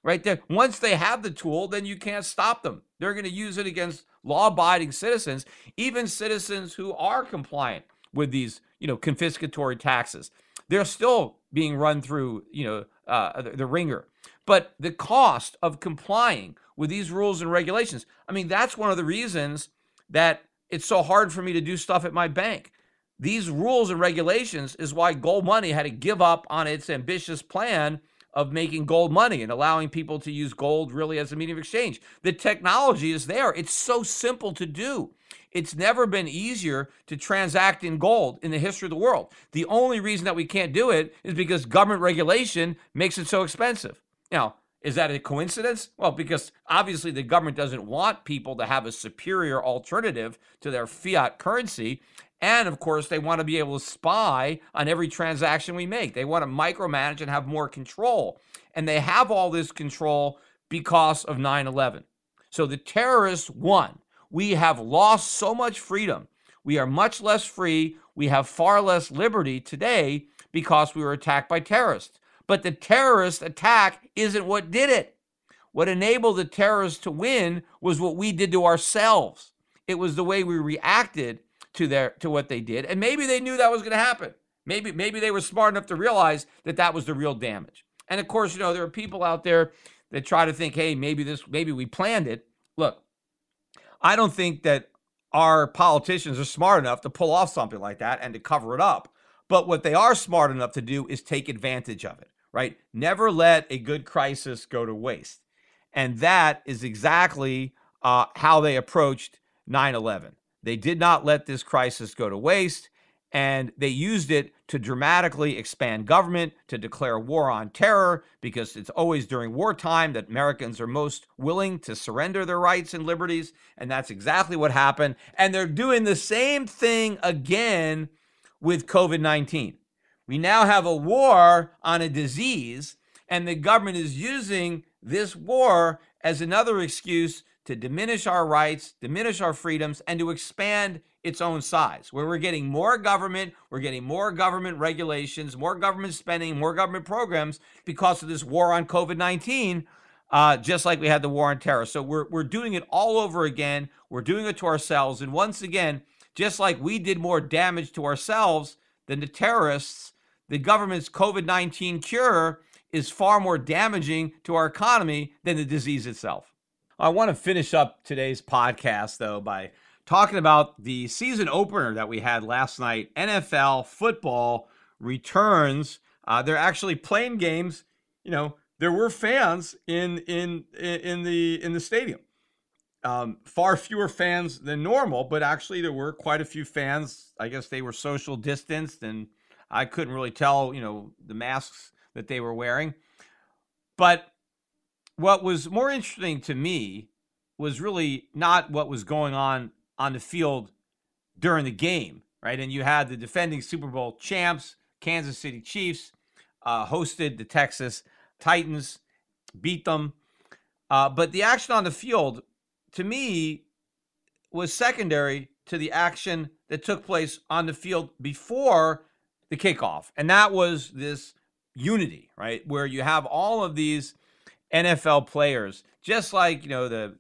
Right there. Once they have the tool, then you can't stop them. They're going to use it against law-abiding citizens, even citizens who are compliant with these, confiscatory taxes. They're still being run through, the ringer. But the cost of complying with these rules and regulations, I mean, that's one of the reasons that it's so hard for me to do stuff at my bank. These rules and regulations is why gold money had to give up on its ambitious plan of making gold money and allowing people to use gold really as a medium of exchange. The technology is there. It's so simple to do. It's never been easier to transact in gold in the history of the world. The only reason that we can't do it is because government regulation makes it so expensive. Now, is that a coincidence? Well, because obviously the government doesn't want people to have a superior alternative to their fiat currency. And of course, they want to be able to spy on every transaction we make. They want to micromanage and have more control. And they have all this control because of 9/11. So the terrorists won. We have lost so much freedom. We are much less free. We have far less liberty today because we were attacked by terrorists. But the terrorist attack isn't what did it. What enabled the terrorists to win was what we did to ourselves. It was the way we reacted to what they did. And maybe they knew that was going to happen. Maybe they were smart enough to realize that that was the real damage. And of course, there are people out there that try to think, hey, maybe we planned it. Look, I don't think that our politicians are smart enough to pull off something like that and to cover it up. But what they are smart enough to do is take advantage of it, right? Never let a good crisis go to waste. And that is exactly how they approached 9/11. They did not let this crisis go to waste, and they used it to dramatically expand government, to declare war on terror, because it's always during wartime that Americans are most willing to surrender their rights and liberties, and that's exactly what happened. And they're doing the same thing again with COVID-19. We now have a war on a disease, and the government is using this war as another excuse to diminish our rights, diminish our freedoms, and to expand its own size, where we're getting more government, we're getting more government regulations, more government spending, more government programs because of this war on COVID-19, just like we had the war on terror. So we're doing it all over again. We're doing it to ourselves. And once again, just like we did more damage to ourselves than the terrorists, the government's COVID-19 cure is far more damaging to our economy than the disease itself. I want to finish up today's podcast, though, by talking about the season opener that we had last night. NFL football returns. They're actually playing games. There were fans in the stadium. Far fewer fans than normal, but actually there were quite a few fans. I guess they were social distanced, and I couldn't really tell, the masks that they were wearing. But what was more interesting to me was really not what was going on the field during the game, right? And you had the defending Super Bowl champs, Kansas City Chiefs, hosted the Texas Titans, beat them. But the action on the field, to me, was secondary to the action that took place on the field before the kickoff. And that was this unity, right? Where you have all of these NFL players, just like, the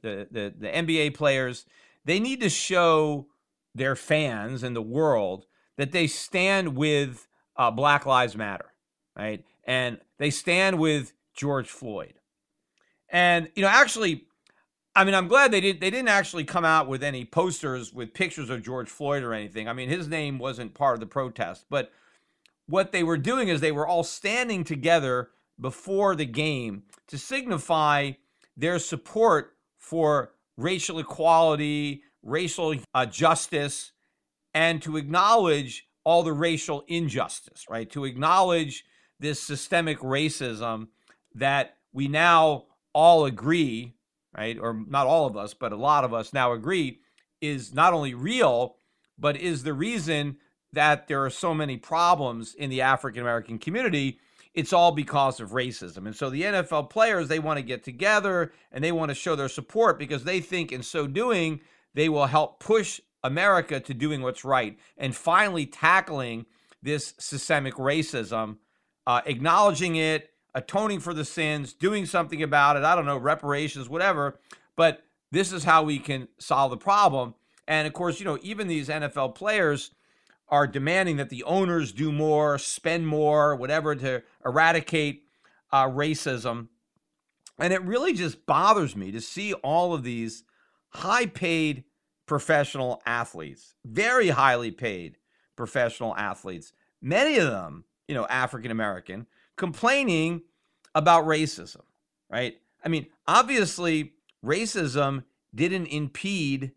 NBA players, they need to show their fans and the world that they stand with Black Lives Matter, right? And they stand with George Floyd. And, actually, I'm glad they didn't actually come out with any posters with pictures of George Floyd or anything. His name wasn't part of the protest, but what they were doing is they were all standing together before the game to signify their support for racial equality, racial justice, and to acknowledge all the racial injustice, right? To acknowledge this systemic racism that we now all agree, right? Or not all of us, but a lot of us now agree is not only real, but is the reason that there are so many problems in the African American community. It's all because of racism. And so the NFL players, they want to get together and they want to show their support because they think in so doing, they will help push America to doing what's right and finally tackling this systemic racism, acknowledging it, atoning for the sins, doing something about it. I don't know, reparations, whatever. But this is how we can solve the problem. And of course, even these NFL players are demanding that the owners do more, spend more, whatever, to eradicate racism. And it really just bothers me to see all of these high-paid professional athletes, very highly paid professional athletes, many of them, African American, complaining about racism, right? I mean, obviously, racism didn't impede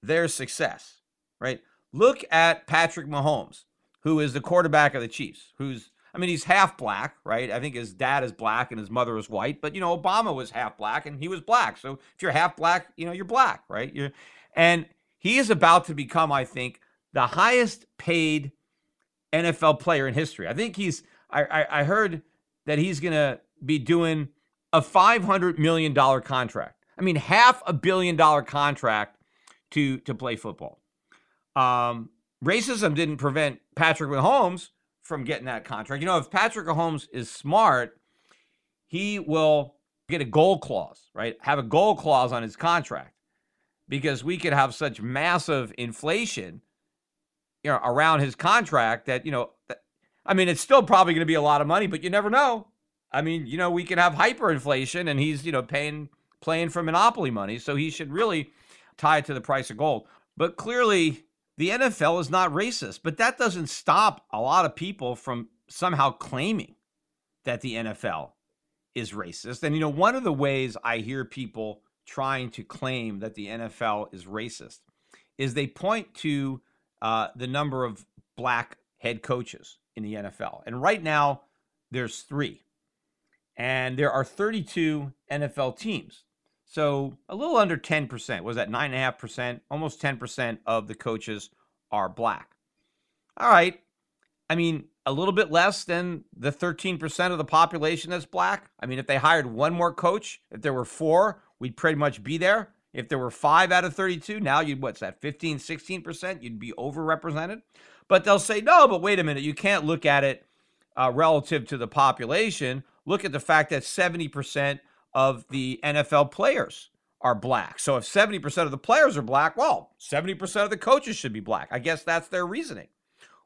their success, right? Look at Patrick Mahomes, who is the quarterback of the Chiefs, he's half black, right? I think his dad is black and his mother is white, but Obama was half black and he was black. So if you're half black, you're black, right? And he is about to become, I think, the highest paid NFL player in history. I think I heard that he's going to be doing a $500 million contract. I mean, $500 million contract to play football. Racism didn't prevent Patrick Mahomes from getting that contract. If Patrick Mahomes is smart, he will get a gold clause, right? Have a gold clause on his contract, because we could have such massive inflation, around his contract that, it's still probably going to be a lot of money, but you never know. We could have hyperinflation and he's, playing for monopoly money. So he should really tie it to the price of gold. But clearly the NFL is not racist, but that doesn't stop a lot of people from somehow claiming that the NFL is racist. And, one of the ways I hear people trying to claim that the NFL is racist is they point to the number of black head coaches in the NFL. And right now there's 3. And there are 32 NFL teams. So a little under 10%. Was that 9.5%? Almost 10% of the coaches are black. All right. A little bit less than the 13% of the population that's black. If they hired one more coach, if there were 4, we'd pretty much be there. If there were 5 out of 32, now what's that, 15, 16%? You'd be overrepresented. But they'll say, no, but wait a minute. You can't look at it relative to the population. Look at the fact that 70% of the NFL players are black. So if 70% of the players are black, well, 70% of the coaches should be black. I guess that's their reasoning.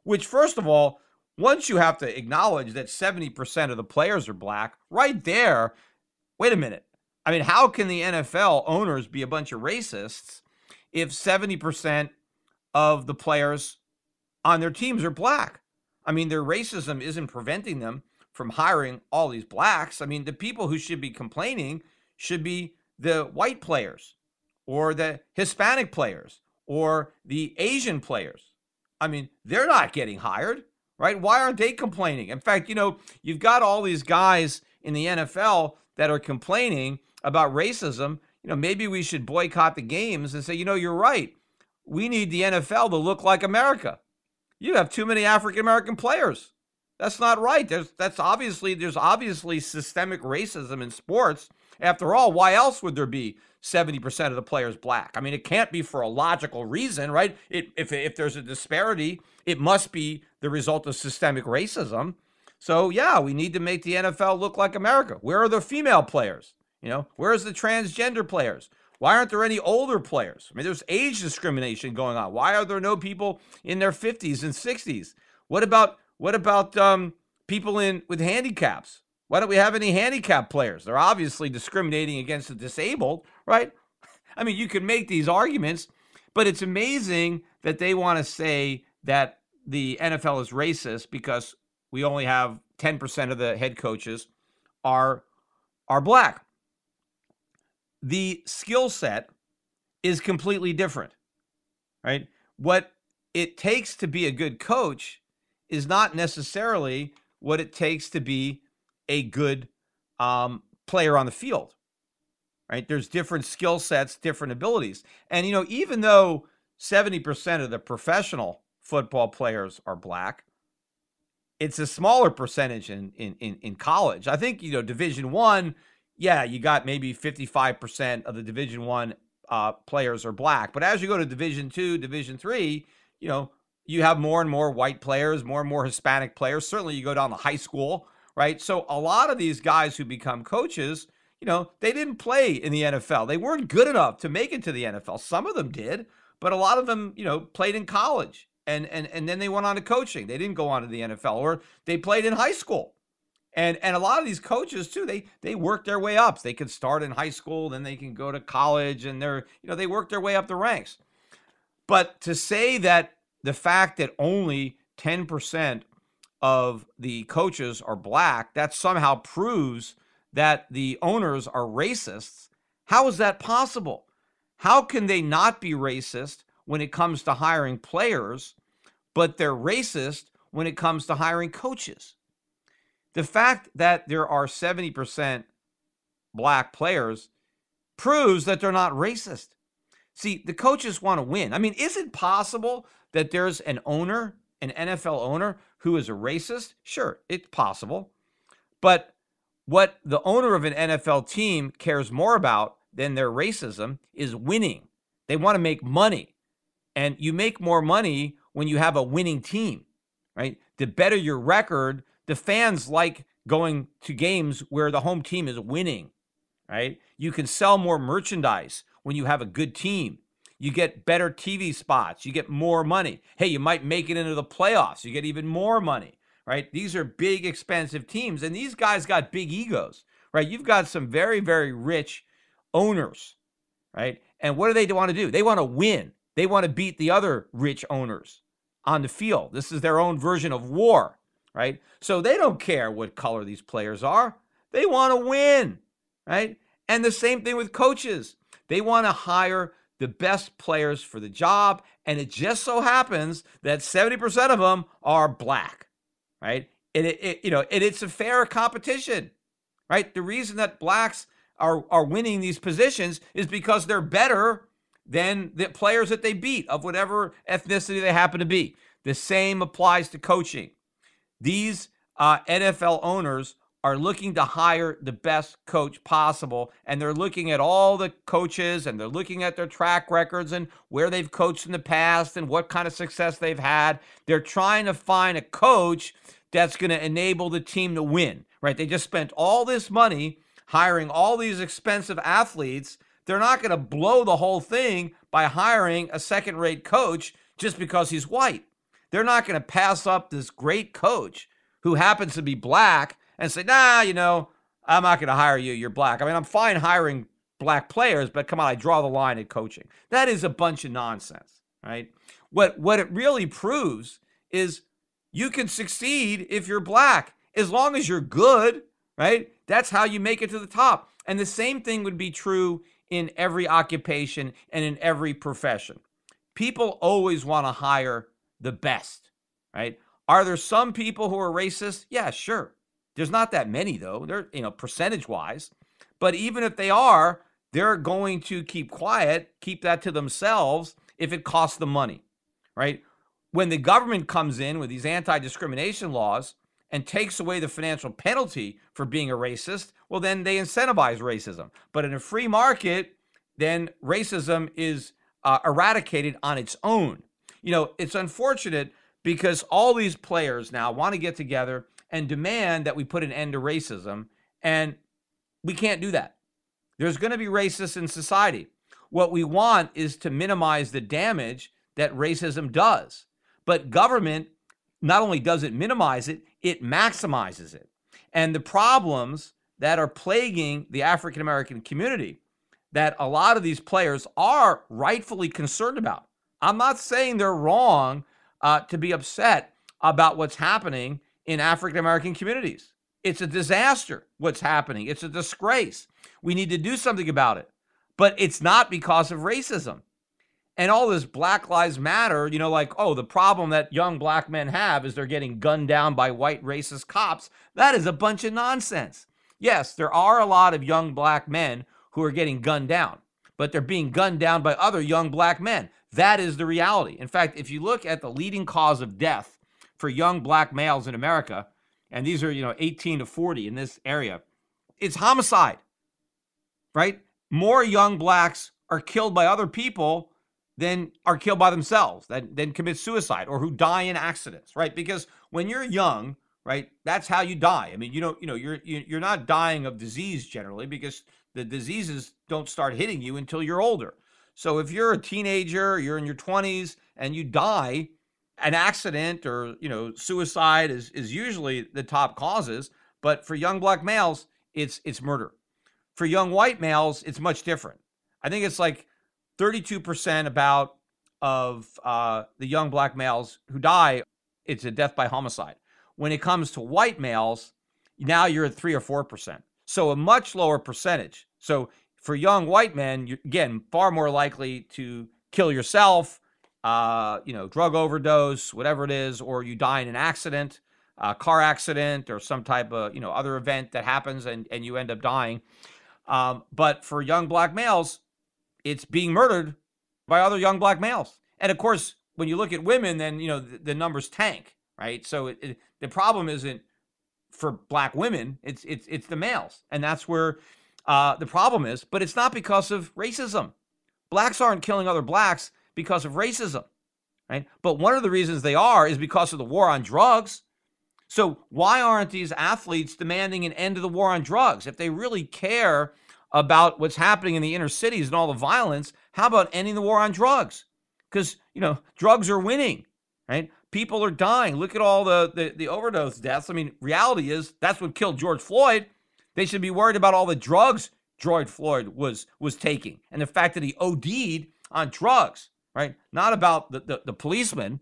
Which, first of all, once you have to acknowledge that 70% of the players are black, right there, wait a minute. How can the NFL owners be a bunch of racists if 70% of the players on their teams are black? Their racism isn't preventing them from hiring all these blacks. The people who should be complaining should be the white players or the Hispanic players or the Asian players. They're not getting hired, right? Why aren't they complaining? In fact, you've got all these guys in the NFL that are complaining about racism. Maybe we should boycott the games and say, you're right. We need the NFL to look like America. You have too many African-American players. That's not right. There's obviously systemic racism in sports. After all, why else would there be 70% of the players black? It can't be for a logical reason, right? If there's a disparity, it must be the result of systemic racism. So yeah, we need to make the NFL look like America. Where are the female players? Where's the transgender players? Why aren't there any older players? There's age discrimination going on. Why are there no people in their 50s and 60s? What about people with handicaps? Why don't we have any handicapped players? They're obviously discriminating against the disabled, right? You can make these arguments, but it's amazing that they want to say that the NFL is racist because we only have 10% of the head coaches are black. The skill set is completely different, right? What it takes to be a good coach is not necessarily what it takes to be a good player on the field, right? There's different skill sets, different abilities. And, even though 70% of the professional football players are black, it's a smaller percentage in college. I think, Division I, yeah, you got maybe 55% of the Division I players are black. But as you go to Division II, Division III, you have more and more white players, more and more Hispanic players. Certainly you go down to high school, right? So a lot of these guys who become coaches, they didn't play in the NFL. They weren't good enough to make it to the NFL. Some of them did, but a lot of them, played in college and then they went on to coaching. They didn't go on to the NFL, or they played in high school. And a lot of these coaches too, they work their way up. They can start in high school, then they can go to college, and they work their way up the ranks. But to say that the fact that only 10% of the coaches are black, that somehow proves that the owners are racists, how is that possible? How can they not be racist when it comes to hiring players, but they're racist when it comes to hiring coaches? The fact that there are 70% black players proves that they're not racist. See, the coaches want to win. I mean, is it possible that there's an owner, an NFL owner, who is a racist? Sure, it's possible. But what the owner of an NFL team cares more about than their racism is winning. They want to make money. And you make more money when you have a winning team, right? The better your record, the fans like going to games where the home team is winning, right? You can sell more merchandise when you have a good team. You get better TV spots. You get more money. Hey, you might make it into the playoffs. You get even more money, right? These are big, expensive teams, and these guys got big egos, right? You've got some very, very rich owners, right? And what do they want to do? They want to win. They want to beat the other rich owners on the field. This is their own version of war, right? So they don't care what color these players are. They want to win, right? And the same thing with coaches. They want to hire the best players for the job, and it just so happens that 70% of them are black, right? And it's a fair competition, right? The reason that blacks are winning these positions is because they're better than the players that they beat of whatever ethnicity they happen to be. The same applies to coaching. These NFL owners are looking to hire the best coach possible, and they're looking at all the coaches, and they're looking at their track records and where they've coached in the past and what kind of success they've had. They're trying to find a coach that's going to enable the team to win, right? They just spent all this money hiring all these expensive athletes. They're not going to blow the whole thing by hiring a second-rate coach just because he's white. They're not going to pass up this great coach who happens to be black and say, nah, I'm not going to hire you. You're black. I mean, I'm fine hiring black players, but come on, I draw the line at coaching. That is a bunch of nonsense, right? What it really proves is you can succeed if you're black, as long as you're good, right? That's how you make it to the top. And the same thing would be true in every occupation and in every profession. People always want to hire the best, right? Are there some people who are racist? Yeah, sure. There's not that many, though. They're, percentage-wise. But even if they are, they're going to keep quiet, keep that to themselves if it costs them money, right? When the government comes in with these anti-discrimination laws and takes away the financial penalty for being a racist, well, then they incentivize racism. But in a free market, then racism is eradicated on its own. It's unfortunate because all these players now want to get together and demand that we put an end to racism, and we can't do that. There's going to be racists in society. What we want is to minimize the damage that racism does. But government not only does it minimize it, it maximizes it. And the problems that are plaguing the African American community that a lot of these players are rightfully concerned about. I'm not saying they're wrong to be upset about what's happening in African American communities. It's a disaster what's happening. It's a disgrace. We need to do something about it. But it's not because of racism. And all this Black Lives Matter, the problem that young black men have is they're getting gunned down by white racist cops. That is a bunch of nonsense. Yes, there are a lot of young black men who are getting gunned down, but they're being gunned down by other young black men. That is the reality. In fact, if you look at the leading cause of death for young black males in America, and these are, 18 to 40 in this area, it's homicide, right? More young blacks are killed by other people than are killed by themselves, than commit suicide or who die in accidents, right? Because when you're young, right, that's how you die. I mean, you're not dying of disease generally because the diseases don't start hitting you until you're older. So if you're a teenager, you're in your 20s and you die, an accident or, suicide is usually the top causes. But for young black males, it's murder. For young white males, it's much different. I think it's like 32% about of the young black males who die, it's a death by homicide. When it comes to white males, now you're at 3 or 4%. So a much lower percentage. So for young white men, you're, again, far more likely to kill yourself, drug overdose, whatever it is, or you die in an accident, car accident, or some type of, other event that happens and you end up dying. But for young black males, it's being murdered by other young black males. And of course, when you look at women, then, the numbers tank, right? So the problem isn't for black women, it's the males. And that's where the problem is. But it's not because of racism. Blacks aren't killing other blacks because of racism, right? But one of the reasons they are is because of the war on drugs. So why aren't these athletes demanding an end to the war on drugs? If they really care about what's happening in the inner cities and all the violence, how about ending the war on drugs? Because, drugs are winning, right? People are dying. Look at all the overdose deaths. I mean, reality is that's what killed George Floyd. They should be worried about all the drugs George Floyd was taking and the fact that he OD'd on drugs, right? Not about the policeman,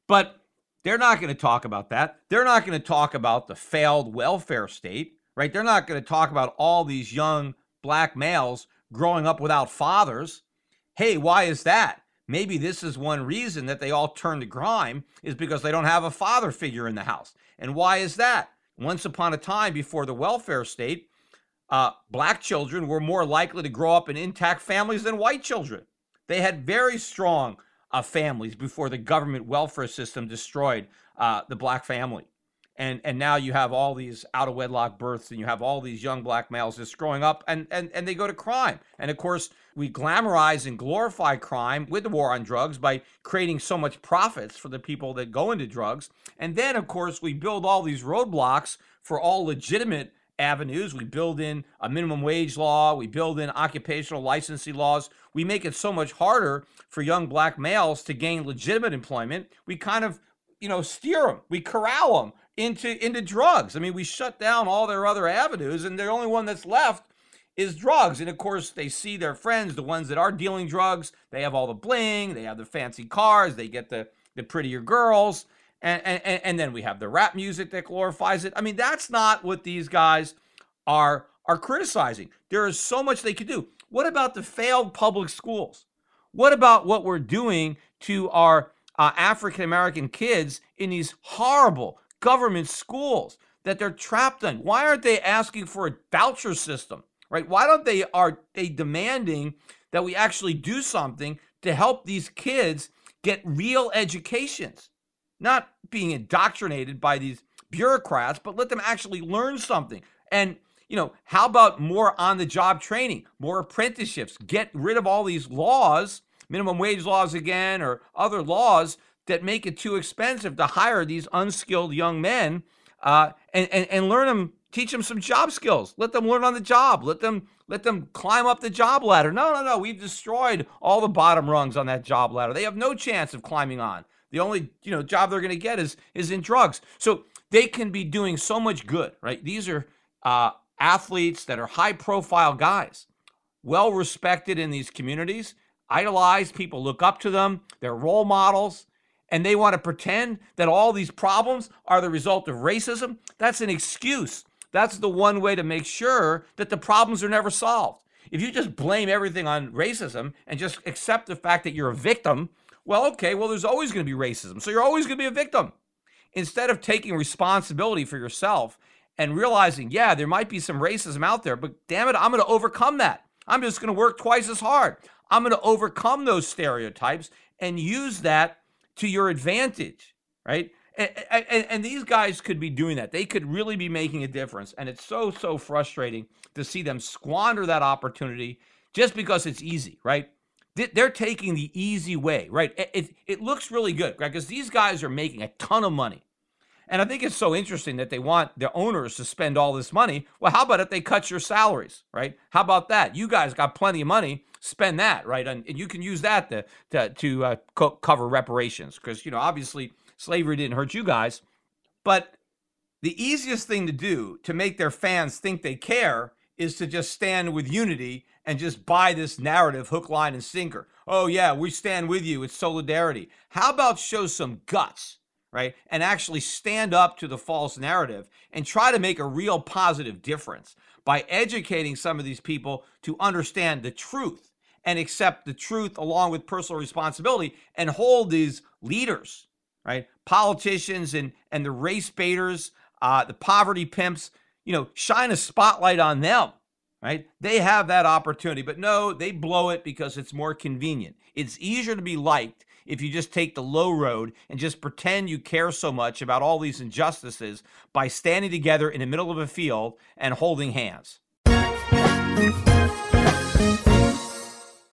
but they're not going to talk about that. They're not going to talk about the failed welfare state, right? They're not going to talk about all these young black males growing up without fathers. Hey, why is that? Maybe this is one reason that they all turn to crime is because they don't have a father figure in the house. And why is that? Once upon a time before the welfare state, black children were more likely to grow up in intact families than white children. They had very strong families before the government welfare system destroyed the black family. And now you have all these out-of-wedlock births, and you have all these young black males just growing up, and they go to crime. And, of course, we glamorize and glorify crime with the war on drugs by creating so much profits for the people that go into drugs. And then, of course, we build all these roadblocks for all legitimate avenues. We build in a minimum wage law. We build in occupational licensing laws. We make it so much harder for young black males to gain legitimate employment. We kind of, steer them. We corral them into drugs. I mean, we shut down all their other avenues, and the only one that's left is drugs. And of course, they see their friends, the ones that are dealing drugs. They have all the bling. They have the fancy cars. They get the prettier girls. And then we have the rap music that glorifies it. I mean, that's not what these guys are criticizing. There is so much they could do. What about the failed public schools? What about what we're doing to our African-American kids in these horrible government schools that they're trapped in? Why aren't they asking for a voucher system, right? Why don't are they demanding that we actually do something to help these kids get real educations? Not being indoctrinated by these bureaucrats, but let them actually learn something. And, how about more on-the-job training, more apprenticeships, get rid of all these laws, minimum wage laws again, or other laws that make it too expensive to hire these unskilled young men and learn them, teach them some job skills. Let them learn on the job. Let them climb up the job ladder. No. We've destroyed all the bottom rungs on that job ladder. They have no chance of climbing on. The only, job they're going to get is in drugs. So they can be doing so much good, right? These are athletes that are high-profile guys, well-respected in these communities, idolized. People look up to them. They're role models. And they want to pretend that all these problems are the result of racism. That's an excuse. That's the one way to make sure that the problems are never solved. If you just blame everything on racism and just accept the fact that you're a victim, there's always going to be racism. So you're always going to be a victim. Instead of taking responsibility for yourself and realizing, yeah, there might be some racism out there, but damn it, I'm going to overcome that. I'm just going to work twice as hard. I'm going to overcome those stereotypes and use that to your advantage, right? And these guys could be doing that. They could really be making a difference. And it's so frustrating to see them squander that opportunity just because it's easy, right? They're taking the easy way, right? It looks really good, right? Because these guys are making a ton of money. And I think it's so interesting that they want their owners to spend all this money. Well, how about if they cut your salaries, right? How about that? You guys got plenty of money. Spend that, right? And you can use that to cover reparations because, obviously slavery didn't hurt you guys. But the easiest thing to do to make their fans think they care is to just stand with unity and just buy this narrative hook, line, and sinker. Oh, yeah, we stand with you. It's solidarity. How about show some guts, right? And actually stand up to the false narrative and try to make a real positive difference by educating some of these people to understand the truth and accept the truth along with personal responsibility and hold these leaders, right? Politicians and the race baiters, the poverty pimps, shine a spotlight on them, right? They have that opportunity, but no, they blow it because it's more convenient. It's easier to be liked if you just take the low road and just pretend you care so much about all these injustices by standing together in the middle of a field and holding hands.